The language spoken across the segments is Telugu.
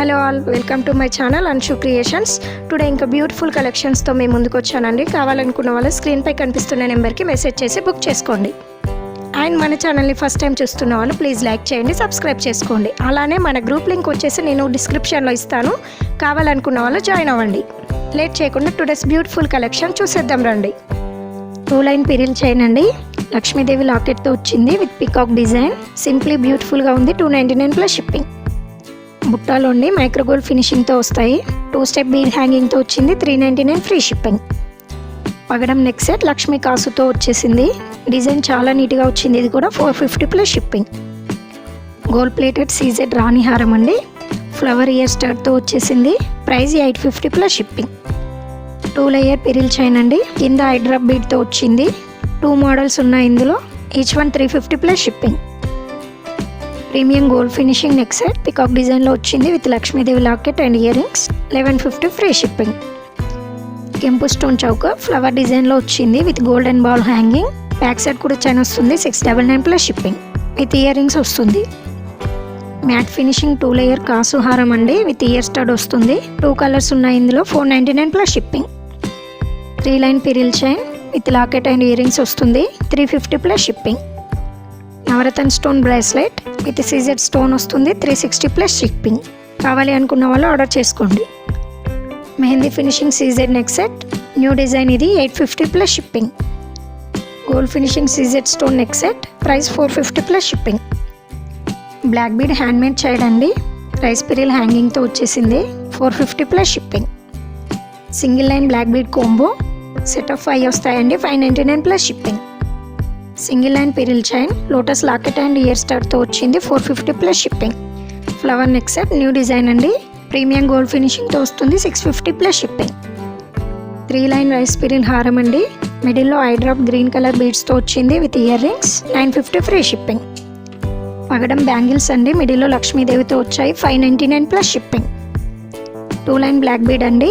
Hello all, welcome to my channel Anshu creations. Today ఇంకా బ్యూటిఫుల్ కలెక్షన్స్తో మేము ముందుకు వచ్చానండి. కావాలనుకున్న వాళ్ళు స్క్రీన్పై కనిపిస్తున్న నెంబర్కి మెసేజ్ చేసి బుక్ చేసుకోండి. అండ్ మన ఛానల్ని ఫస్ట్ టైం చూస్తున్న వాళ్ళు ప్లీజ్ లైక్ చేయండి, సబ్స్క్రైబ్ చేసుకోండి. అలానే మన గ్రూప్ లింక్ వచ్చేసి నేను డిస్క్రిప్షన్లో ఇస్తాను, కావాలనుకున్న వాళ్ళు జాయిన్ అవ్వండి. లేట్ చేయకుండా టుడేస్ బ్యూటిఫుల్ కలెక్షన్ చూసేద్దాం రండి. 2 లైన్ పిరిల్ చైన్ అండి, లక్ష్మీదేవి లాకెట్తో వచ్చింది విత్ పికాక్ డిజైన్. సింప్లీ బ్యూటిఫుల్గా ఉంది. 299 ప్లస్ షిప్పింగ్. బుట్టాలోండి మైక్రోగోల్డ్ ఫినిషింగ్తో వస్తాయి. 2 స్టెప్ బీడ్ హ్యాంగింగ్తో వచ్చింది. 399 ఫ్రీ షిప్పింగ్. పగడం నెక్ సెట్ లక్ష్మీ కాసుతో వచ్చేసింది. డిజైన్ చాలా నీట్గా వచ్చింది. ఇది కూడా 450 plus shipping. Gold plated CZ రాణి హారం అండి, ఫ్లవర్ ఇయర్ స్టడ్తో వచ్చేసింది. Price 850 plus shipping. 2 layer pearl chain అండి, కింద హైడ్రాప్ బీడ్తో వచ్చింది. 2 మోడల్స్ ఉన్నాయి ఇందులో, each one 350 plus shipping. Premium gold finishing neck set peacock డిజైన్లో వచ్చింది with Lakshmidevi locket and ear rings. 1150 free shipping. కెంపు స్టోన్ చౌక ఫ్లవర్ డిజైన్లో వచ్చింది with golden ball hanging. Back side కూడా చైన్ వస్తుంది. 699 plus shipping with ear rings వస్తుంది. మ్యాట్ ఫినిషింగ్ 2 లేయర్ కాసు హారం అండి విత్ ఇయర్ స్టడ్ వస్తుంది. 2 కలర్స్ ఉన్నాయి ఇందులో. 499 plus shipping. 3 line pearl chain with locket and ear rings వస్తుంది. 350 ప్లస్ షిప్పింగ్. నవరత్న stone bracelet with CZ stone వస్తుంది. 360 ప్లస్ షిప్పింగ్. కావాలి అనుకున్న వాళ్ళు ఆర్డర్ చేసుకోండి. Mehndi finishing CZ neck set, new design ఇది. 850 plus shipping. Gold finishing CZ stone neck set, price 450 plus shipping. Black bead handmade chain అండి, రైస్ పిరిల్ హ్యాంగింగ్తో వచ్చేసింది. 450 plus shipping. Single line black bead combo set of 5 వస్తాయండి. 599 plus shipping. Single line pearl chain lotus locket and ear స్టార్ట్తో వచ్చింది. 450 plus shipping. Flower neck set new design అండి, ప్రీమియం గోల్డ్ ఫినిషింగ్తో వస్తుంది. 650 plus shipping. 3 line rice pearl హారం అండి, మిడిల్లో ఐడ్రాప్ గ్రీన్ కలర్ బీడ్స్తో వచ్చింది with ear rings. 950 free shipping. పగడం బ్యాంగిల్స్ అండి, మిడిల్లో లక్ష్మీదేవితో వచ్చాయి. 599 plus shipping. 2 line black bead అండి,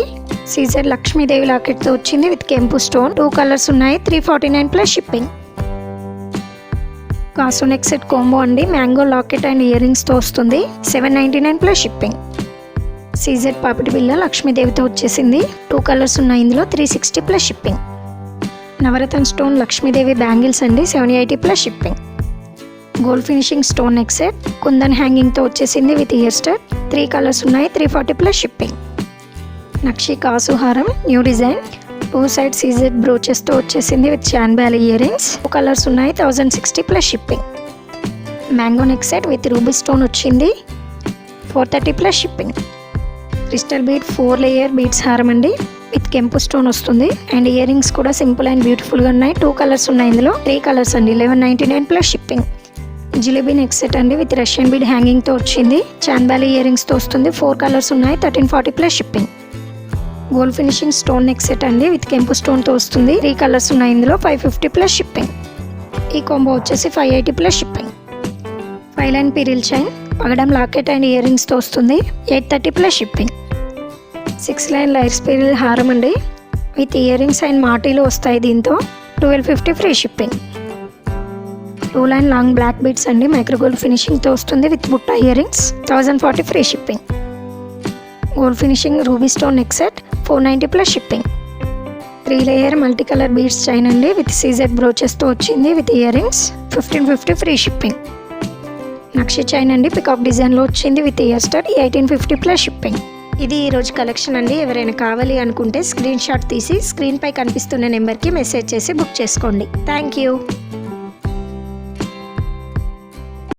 సీజర్ లక్ష్మీదేవి లాకెట్తో వచ్చింది విత్ కెంపు స్టోన్. 2 కలర్స్ ఉన్నాయి. 349 ప్లస్ షిప్పింగ్. కాసు నెక్ సెట్ కోంబో అండి, మ్యాంగో లాకెట్ అండ్ ఇయర్ రింగ్స్తో వస్తుంది. 799 ప్లస్ షిప్పింగ్. సీజెడ్ పాపిడి బిల్ల లక్ష్మీదేవితో వచ్చేసింది. 2 కలర్స్ ఉన్నాయి ఇందులో. 360 ప్లస్ షిప్పింగ్. నవరత్న స్టోన్ లక్ష్మీదేవి బ్యాంగిల్స్ అండి, 780 plus shipping. Gold finishing stone neck set kundan హ్యాంగింగ్తో వచ్చేసింది విత్ ఇయర్ స్టడ్. 3 కలర్స్ ఉన్నాయి. 340 ప్లస్ షిప్పింగ్. నక్షి కాసు హారం న్యూ డిజైన్, 2 సైడ్ సీజెడ్ బ్రోచెస్తో వచ్చేసింది విత్ చాన్ బ్యాల్ ఇయర్ రింగ్స్. 2 కలర్స్ ఉన్నాయి. 1060 plus shipping. Mango neck set with ruby stone వచ్చింది. 430 plus shipping. Crystal bead 4 layer beads హారం అండి విత్ కెంపు స్టోన్ వస్తుంది. అండ్ ఇయర్ రింగ్స్ కూడా సింపుల్ అండ్ బ్యూటిఫుల్గా ఉన్నాయి. 2 కలర్స్ ఉన్నాయి ఇందులో. 3 కలర్స్ అండి. 1199 plus shipping. Jalebi neck set అండి విత్ రష్యన్ బీడ్ హ్యాంగింగ్తో వచ్చింది. చాన్ బ్యాల్ ఇయర్ రింగ్స్తో వస్తుంది. 4 కలర్స్ ఉన్నాయి. 1340 plus shipping. Gold finishing stone neck set అండి విత్ కెంపు స్టోన్తో వస్తుంది. 3 కలర్స్ ఉన్నాయి ఇందులో. 550 ప్లస్ షిప్పింగ్. ఈ కాంబో వచ్చేసి 580 plus shipping. 5 line pearl chain పగడం లాకెట్ అండ్ ఇయర్ రింగ్స్తో వస్తుంది. 830 plus shipping. 6 line layers pearl హారం అండి విత్ ఇయర్ రింగ్స్ అండ్ మాటీలు వస్తాయి దీంతో. 1250 free shipping. 2 line long black beads అండి, మైక్రోగోల్డ్ ఫినిషింగ్తో వస్తుంది విత్ బుట్ట ear rings. 1040 free shipping. Gold finishing ruby stone neck set 490 plus shipping. 3 layer multi colour beads chain అండి విత్ సీజెడ్ బ్రోచెస్తో వచ్చింది with ear rings. 1550 free shipping. Nakshi chain అండి, పికాక్ డిజైన్లో వచ్చింది with year stud. 1850 plus shipping. ఇది ఈరోజు కలెక్షన్ అండి. ఎవరైనా కావాలి అనుకుంటే స్క్రీన్ షాట్ తీసి స్క్రీన్పై కనిపిస్తున్న నెంబర్కి మెసేజ్ చేసి బుక్ చేసుకోండి. Thank you.